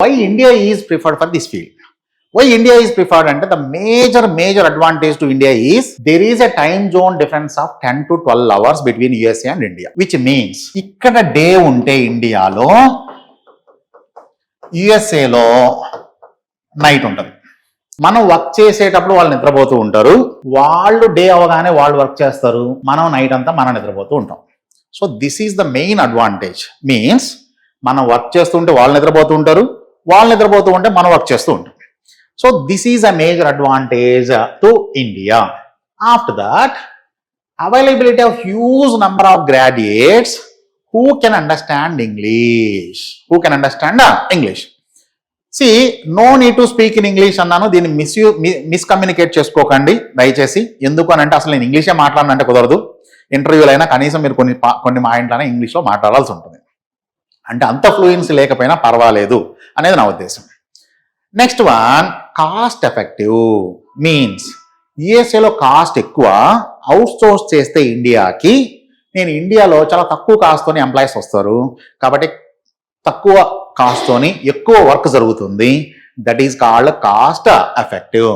Why India is preferred for this field? Why India is preferred and the major advantage to India is there is a time zone difference of 10 to 12 hours between USA and India, which means ikkada day unte India lo USA lo night untadi. మనం work చేసేటప్పుడు వాళ్ళు నిద్రపోతూ ఉంటారు, వాళ్ళు day అవగానే వాళ్ళు work చేస్తారు, మనం నైట్ అంతా మనం నిద్రపోతూ ఉంటాం. So this is the main advantage. Means మనం వర్క్ చేస్తుంటే వాళ్ళు నిద్రపోతూ ఉంటారు, వాళ్ళు నిద్రపోతూ ఉంటే మనం వర్క్ చేస్తూ ఉంటాం. So this is a major advantage to India. After that, availability of huge number of graduates who can understand English. See, no need to speak in English అన్నాను. దీన్ని మిస్కమ్యూనికేట్ చేసుకోకండి దయచేసి. ఎందుకు అని అంటే అసలు నేను ఇంగ్లీషే మాట్లాడనంటే కుదరదు. ఇంటర్వ్యూలో అయినా కనీసం మీరు కొన్ని మా ఇంట్లోనే ఇంగ్లీష్లో మాట్లాడాల్సి ఉంటుంది. అంటే అంత ఫ్లూయెన్సీ లేకపోయినా పర్వాలేదు అనేది నా ఉద్దేశం. Next one, cost effective. Means యుఎస్ఏలో కాస్ట్ ఎక్కువ, అవుట్ సోర్స్ చేస్తే ఇండియాకి, నేను ఇండియాలో చాలా తక్కువ కాస్ట్తోని ఎంప్లాయీస్ వస్తారు కాబట్టి తక్కువ కాస్ట్తోని ఎక్కువ వర్క్ జరుగుతుంది. That is called cost effective.